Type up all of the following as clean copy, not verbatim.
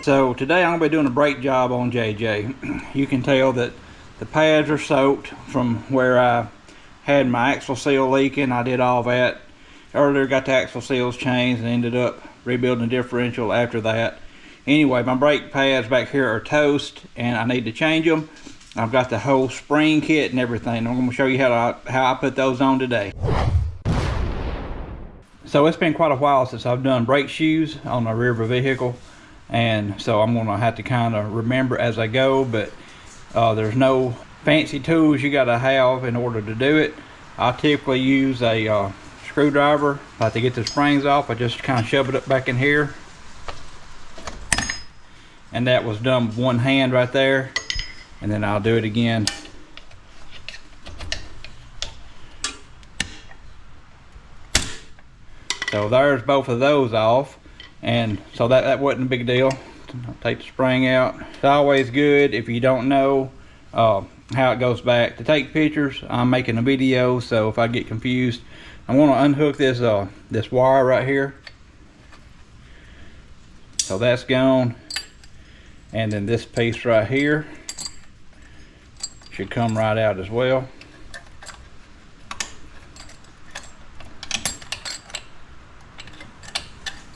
So today I'm going to be doing a brake job on JJ. You can tell that the pads are soaked from where I had my axle seal leaking. I did all that earlier, got the axle seals changed, and ended up rebuilding the differential after that. Anyway, my brake pads back here are toast and I need to change them. I've got the whole spring kit and everything. I'm going to show you how I put those on today. So it's been quite a while since I've done brake shoes on the rear of a vehicle, and so I'm going to have to kind of remember as I go, but there's no fancy tools you got to have in order to do it. I typically use a screwdriver. To get the springs off, I just kind of shove it up back in here, and that was done with one hand right there, and then I'll do it again. So there's both of those off, and so that wasn't a big deal. I'll take the spring out. It's always good, if you don't know how it goes back, to take pictures. I'm making a video, so if I get confused, I'm going to unhook this this wire right here. So that's gone, and then this piece right here should come right out as well.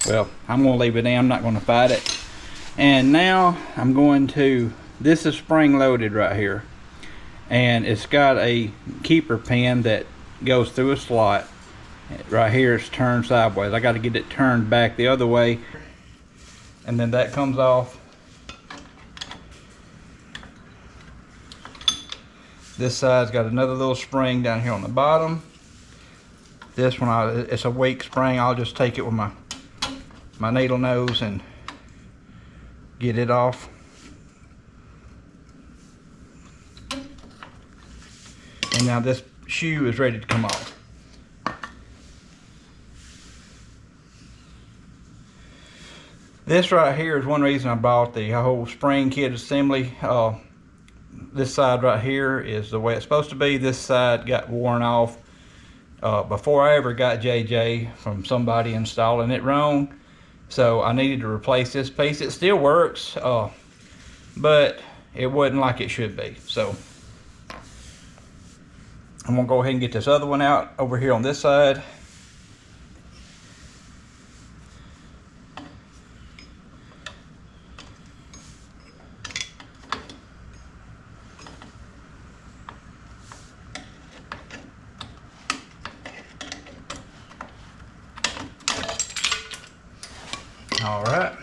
Well, I'm going to leave it in. I'm not going to fight it. And now I'm going to, this is spring loaded right here, and it's got a keeper pin that goes through a slot. Right here it's turned sideways. I got to get it turned back the other way, and then that comes off. This side's got another little spring down here on the bottom. This one, it's a weak spring. I'll just take it with my needle nose and get it off. And now this shoe is ready to come off. This right here is one reason I bought the whole spring kit assembly. This side right here is the way it's supposed to be. This side got worn off before I ever got JJ from somebody installing it wrong. So I needed to replace this piece. It still works, but it wasn't like it should be. So I'm gonna go ahead and get this other one out over here on this side. All right,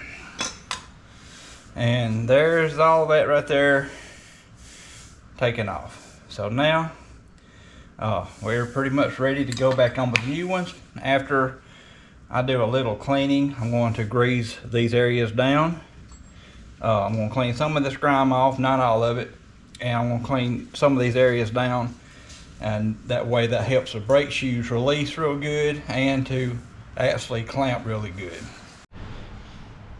and there's all that right there taken off. So now we're pretty much ready to go back on with the new ones. After I do a little cleaning, I'm going to grease these areas down. I'm going to clean some of this grime off, not all of it, and I'm going to clean some of these areas down, and that way that helps the brake shoes release real good and to actually clamp really good.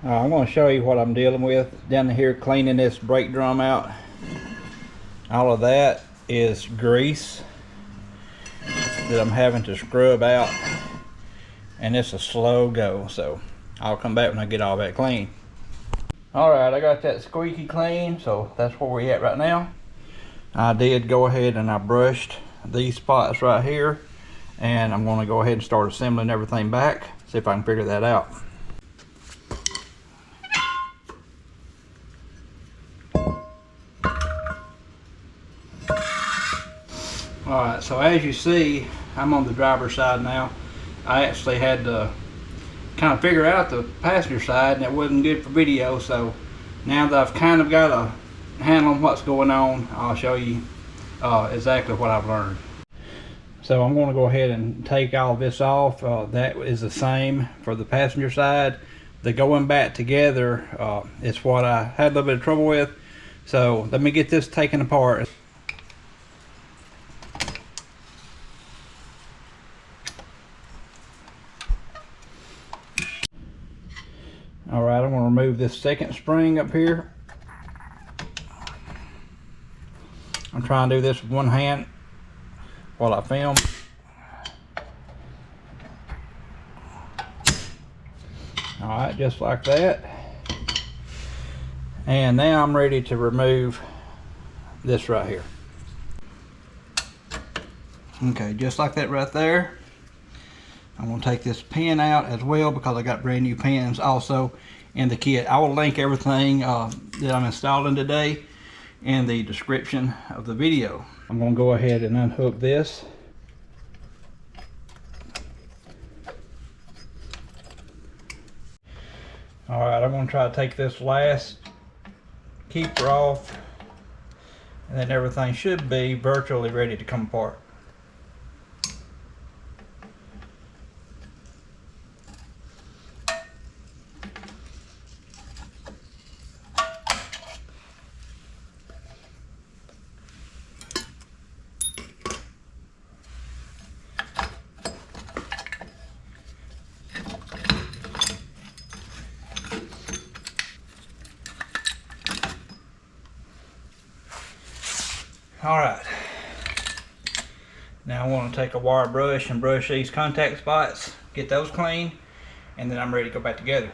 I'm going to show you what I'm dealing with down here, cleaning this brake drum out. All of that is grease that I'm having to scrub out, and it's a slow go, so I'll come back when I get all that clean. Alright, I got that squeaky clean, so that's where we're at right now. I did go ahead and I brushed these spots right here, and I'm going to go ahead and start assembling everything back, see if I can figure that out. Alright, so as you see, I'm on the driver's side now. I actually had to kind of figure out the passenger side, and it wasn't good for video, so now that I've kind of got a handle on what's going on, I'll show you exactly what I've learned. So I'm going to go ahead and take all this off. That is the same for the passenger side. The going back together is what I had a little bit of trouble with. So let me get this taken apart. Alright, I'm going to remove this second spring up here. I'm trying to do this with one hand while I film. Alright, just like that. And now I'm ready to remove this right here. Okay, just like that right there. I'm going to take this pin out as well because I got brand new pins also in the kit. I will link everything that I'm installing today in the description of the video. I'm going to go ahead and unhook this. Alright, I'm going to try to take this last keeper off, and then everything should be virtually ready to come apart. Alright, now I want to take a wire brush and brush these contact spots, get those clean, and then I'm ready to go back together.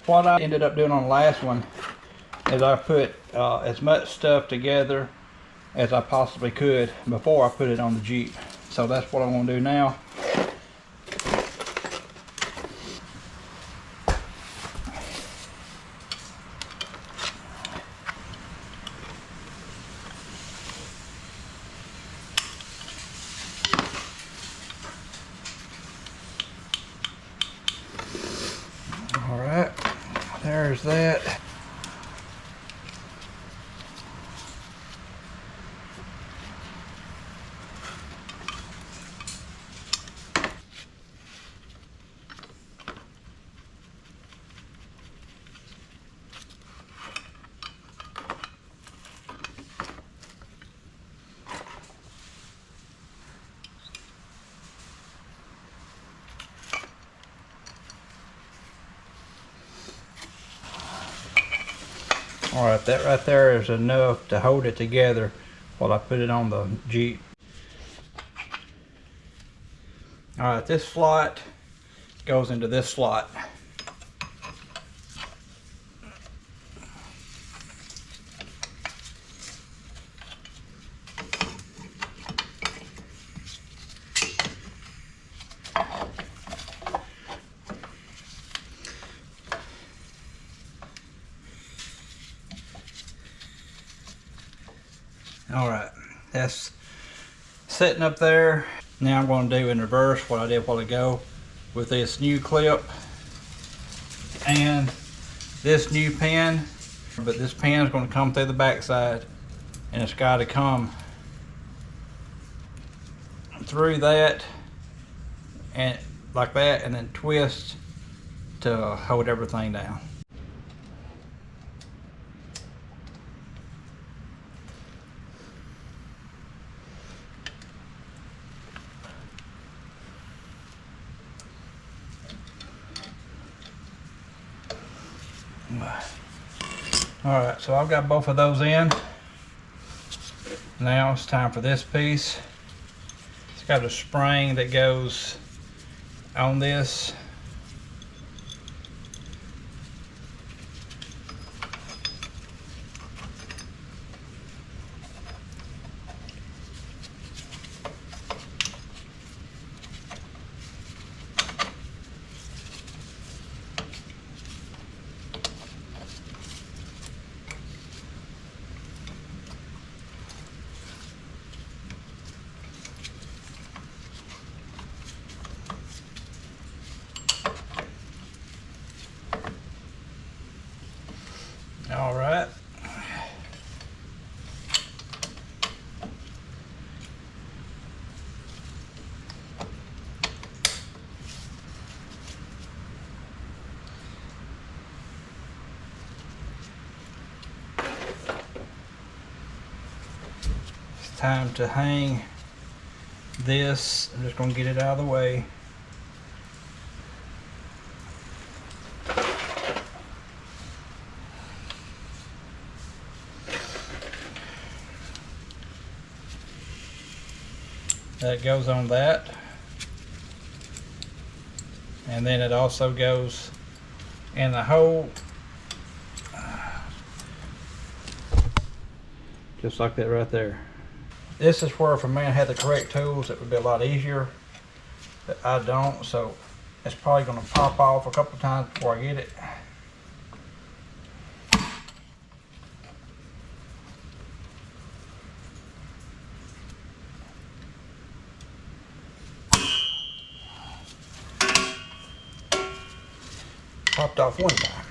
What I ended up doing on the last one is I put as much stuff together as I possibly could before I put it on the Jeep. So that's what I'm going to do now. Alright, there's that. Alright, that right there is enough to hold it together while I put it on the Jeep. Alright, this slot goes into this slot. Alright, that's sitting up there. Now I'm going to do in reverse what I did a while ago with this new clip and this new pin. But this pin is going to come through the backside, and it's got to come through that and like that, and then twist to hold everything down. Alright, so I've got both of those in. Now it's time for this piece. It's got a spring that goes on this. All right. It's time to hang this. I'm just going to get it out of the way. That goes on that. and then it also goes in the hole, just like that right there. This is where if a man had the correct tools, it would be a lot easier, but I don't, so it's probably going to pop off a couple times before I get it. Popped off one time.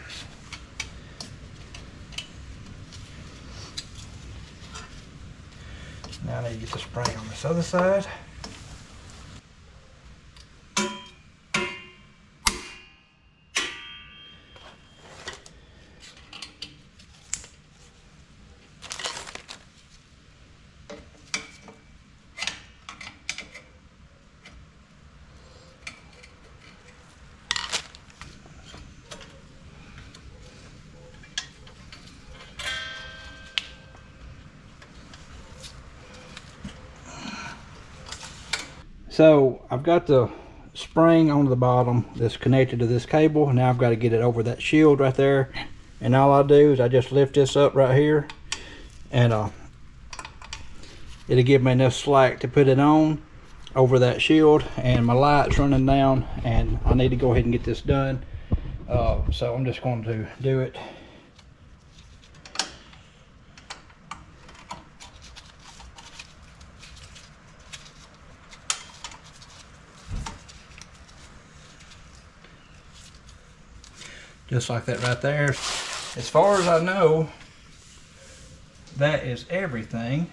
Now I need to get the spring on this other side. So I've got the spring on the bottom that's connected to this cable. Now I've got to get it over that shield right there, and all I do is I just lift this up right here, and it'll give me enough slack to put it on over that shield. And my light's running down, and I need to go ahead and get this done, so I'm just going to do it. Just like that right there. As far as I know, that is everything.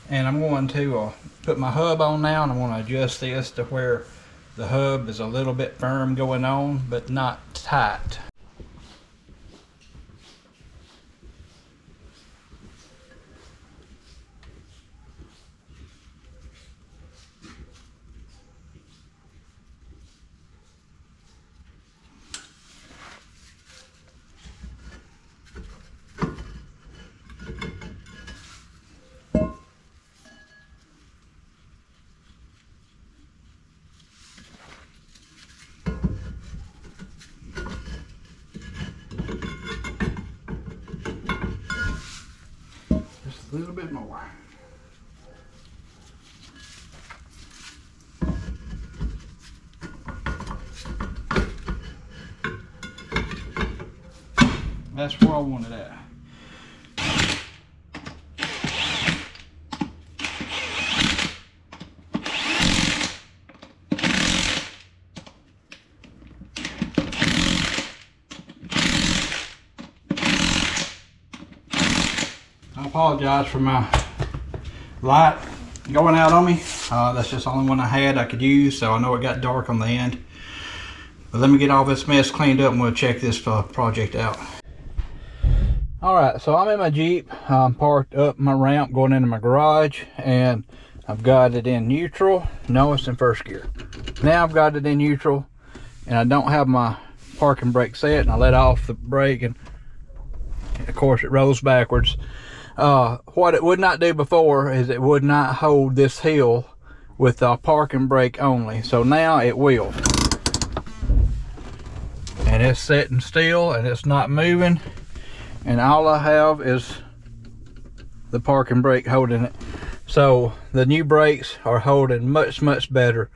And I'm going to put my hub on now, and I'm going to adjust this to where the hub is a little bit firm going on, but not tight. A little bit more. That's where I want it at. I apologize for my light going out on me. That's just the only one I had I could use, so I know it got dark on the end. But let me get all this mess cleaned up and we'll check this project out. Alright, so I'm in my Jeep. I'm parked up my ramp going into my garage, and I've got it in neutral. No, it's in first gear. Now I've got it in neutral, and I don't have my parking brake set, and I let off the brake, and of course it rolls backwards. What it would not do before is it would not hold this hill with the parking brake only. So now it will. And it's sitting still and it's not moving. And all I have is the parking brake holding it. So the new brakes are holding much, much better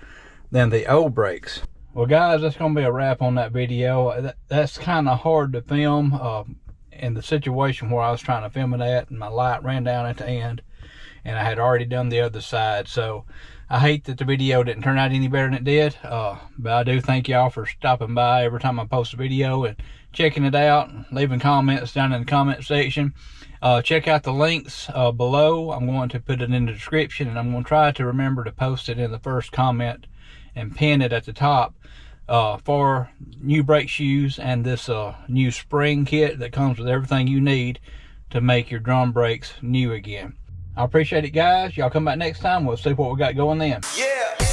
than the old brakes. Well guys, that's going to be a wrap on that video. That's kind of hard to film. In the situation where I was trying to film it at, and my light ran down at the end, and I had already done the other side. So I hate that the video didn't turn out any better than it did, but I do thank y'all for stopping by every time I post a video and checking it out and leaving comments down in the comment section. Check out the links below. I'm going to put it in the description, and I'm going to try to remember to post it in the first comment and pin it at the top. For new brake shoes and this new spring kit that comes with everything you need to make your drum brakes new again. I appreciate it guys. Y'all come back next time. We'll see what we got going then. Yeah.